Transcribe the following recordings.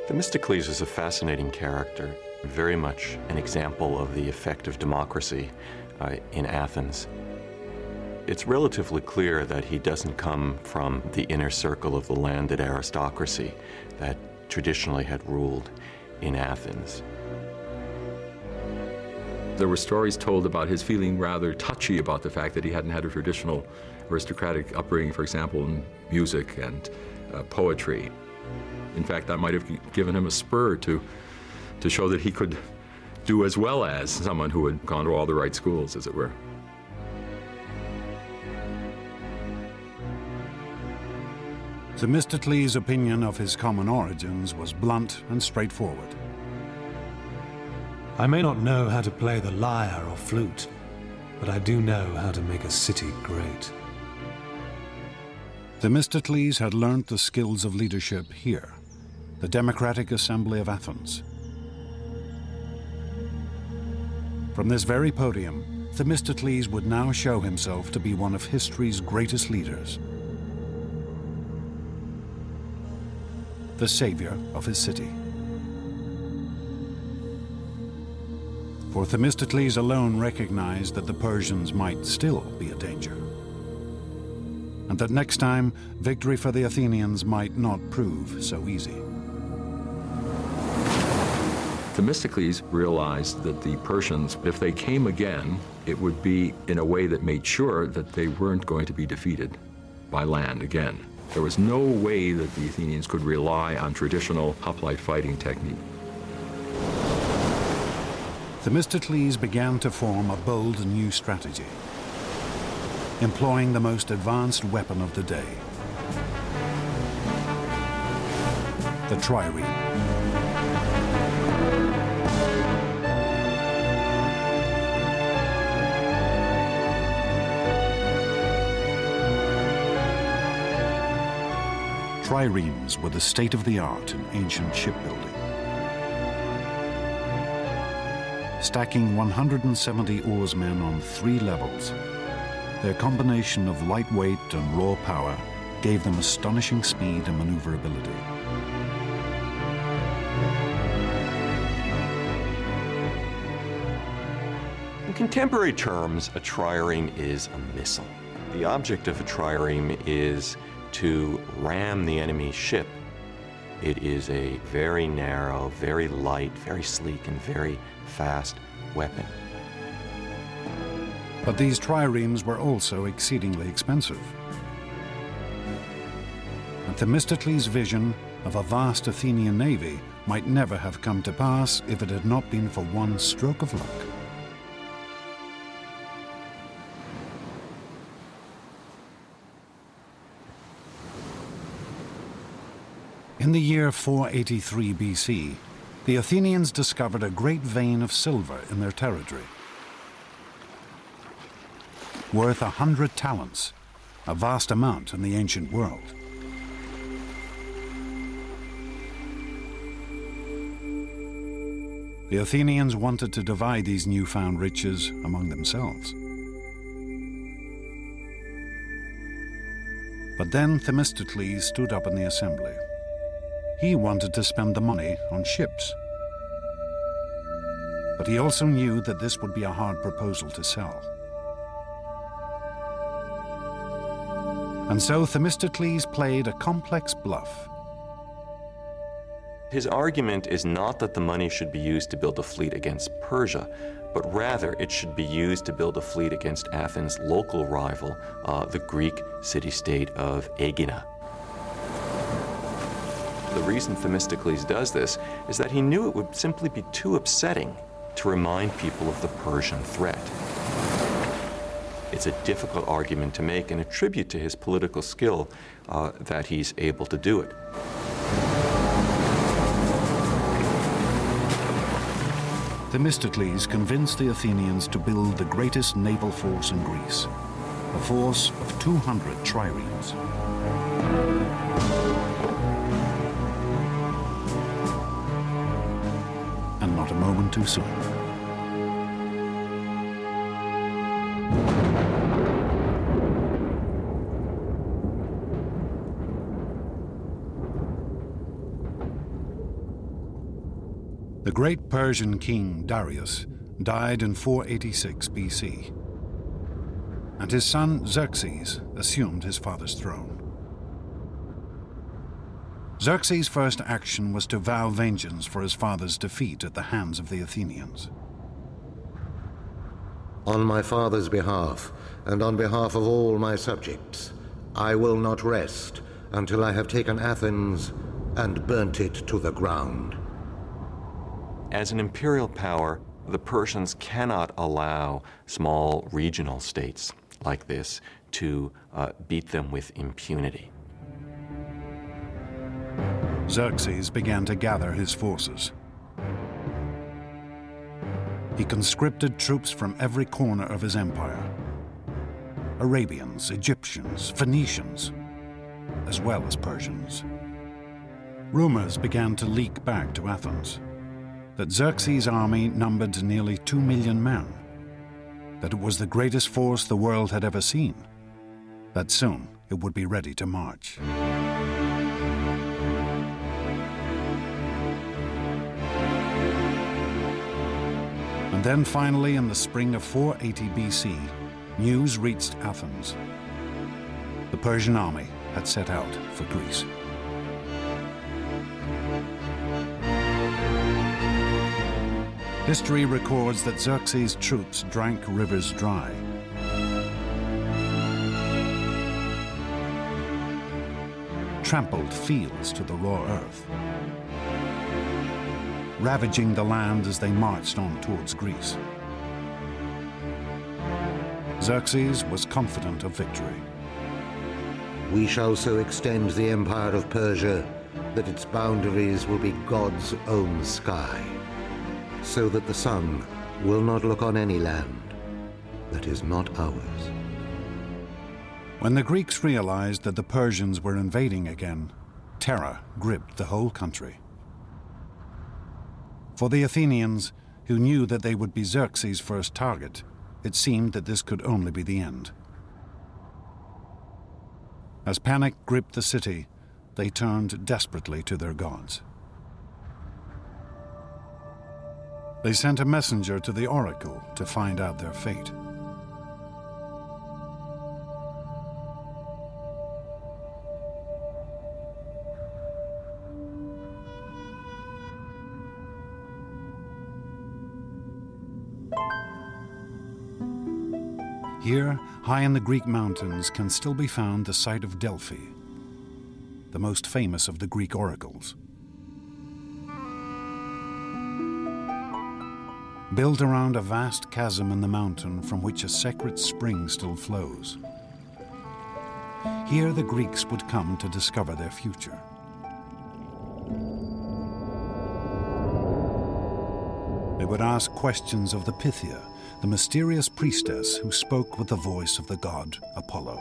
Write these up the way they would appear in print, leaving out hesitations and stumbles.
Themistocles is a fascinating character, very much an example of the effect of democracy in Athens. It's relatively clear that he doesn't come from the inner circle of the landed aristocracy that traditionally had ruled in Athens. There were stories told about his feeling rather touchy about the fact that he hadn't had a traditional aristocratic upbringing, for example, in music and poetry. In fact, that might have given him a spur to show that he could do as well as someone who had gone to all the right schools, as it were. Themistocles' opinion of his common origins was blunt and straightforward. I may not know how to play the lyre or flute, but I do know how to make a city great. Themistocles had learnt the skills of leadership here, the Democratic Assembly of Athens. From this very podium, Themistocles would now show himself to be one of history's greatest leaders, the savior of his city. For Themistocles alone recognized that the Persians might still be a danger, and that next time, victory for the Athenians might not prove so easy. Themistocles realized that the Persians, if they came again, it would be in a way that made sure that they weren't going to be defeated by land again. There was no way that the Athenians could rely on traditional hoplite fighting technique. Themistocles began to form a bold new strategy, employing the most advanced weapon of the day, the trireme. Triremes were the state-of-the-art in ancient shipbuilding. Stacking 170 oarsmen on 3 levels, their combination of lightweight and raw power gave them astonishing speed and maneuverability. In contemporary terms, a trireme is a missile. The object of a trireme is to ram the enemy ship. It is a very narrow, very light, very sleek, and very fast weapon. But these triremes were also exceedingly expensive. And Themistocles' vision of a vast Athenian navy might never have come to pass if it had not been for one stroke of luck. In the year 483 BC, the Athenians discovered a great vein of silver in their territory, worth 100 talents, a vast amount in the ancient world. The Athenians wanted to divide these newfound riches among themselves. But then Themistocles stood up in the assembly. He wanted to spend the money on ships. But he also knew that this would be a hard proposal to sell. And so Themistocles played a complex bluff. His argument is not that the money should be used to build a fleet against Persia, but rather it should be used to build a fleet against Athens' local rival, the Greek city-state of Aegina. The reason Themistocles does this is that he knew it would simply be too upsetting to remind people of the Persian threat. It's a difficult argument to make and a tribute to his political skill that he's able to do it. Themistocles convinced the Athenians to build the greatest naval force in Greece, a force of 200 triremes. And not a moment too soon. The great Persian king Darius died in 486 BC, and his son Xerxes assumed his father's throne. Xerxes' first action was to vow vengeance for his father's defeat at the hands of the Athenians. On my father's behalf, and on behalf of all my subjects, I will not rest until I have taken Athens and burnt it to the ground. As an imperial power, the Persians cannot allow small regional states like this to beat them with impunity. Xerxes began to gather his forces. He conscripted troops from every corner of his empire: Arabians, Egyptians, Phoenicians, as well as Persians. Rumors began to leak back to Athens that Xerxes' army numbered nearly 2 million men, that it was the greatest force the world had ever seen, that soon it would be ready to march. And then finally, in the spring of 480 BC, news reached Athens. The Persian army had set out for Greece. History records that Xerxes' troops drank rivers dry. Trampled fields to the raw earth, ravaging the land as they marched on towards Greece. Xerxes was confident of victory. We shall so extend the empire of Persia that its boundaries will be God's own sky, so that the sun will not look on any land that is not ours. When the Greeks realized that the Persians were invading again, terror gripped the whole country. For the Athenians, who knew that they would be Xerxes' first target, it seemed that this could only be the end. As panic gripped the city, they turned desperately to their gods. They sent a messenger to the oracle to find out their fate. Here, high in the Greek mountains, can still be found the site of Delphi, the most famous of the Greek oracles. Built around a vast chasm in the mountain from which a sacred spring still flows. Here the Greeks would come to discover their future. They would ask questions of the Pythia, the mysterious priestess who spoke with the voice of the god Apollo.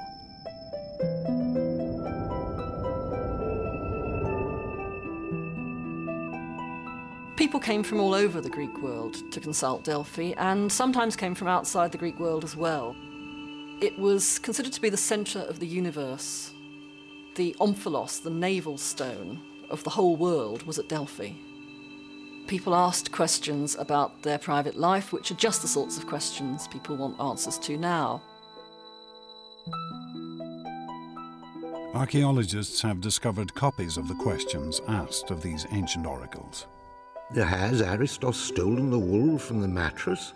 People came from all over the Greek world to consult Delphi, and sometimes came from outside the Greek world as well. It was considered to be the center of the universe. The omphalos, the navel stone of the whole world, was at Delphi. People asked questions about their private life, which are just the sorts of questions people want answers to now. Archaeologists have discovered copies of the questions asked of these ancient oracles. Has Aristos stolen the wool from the mattress?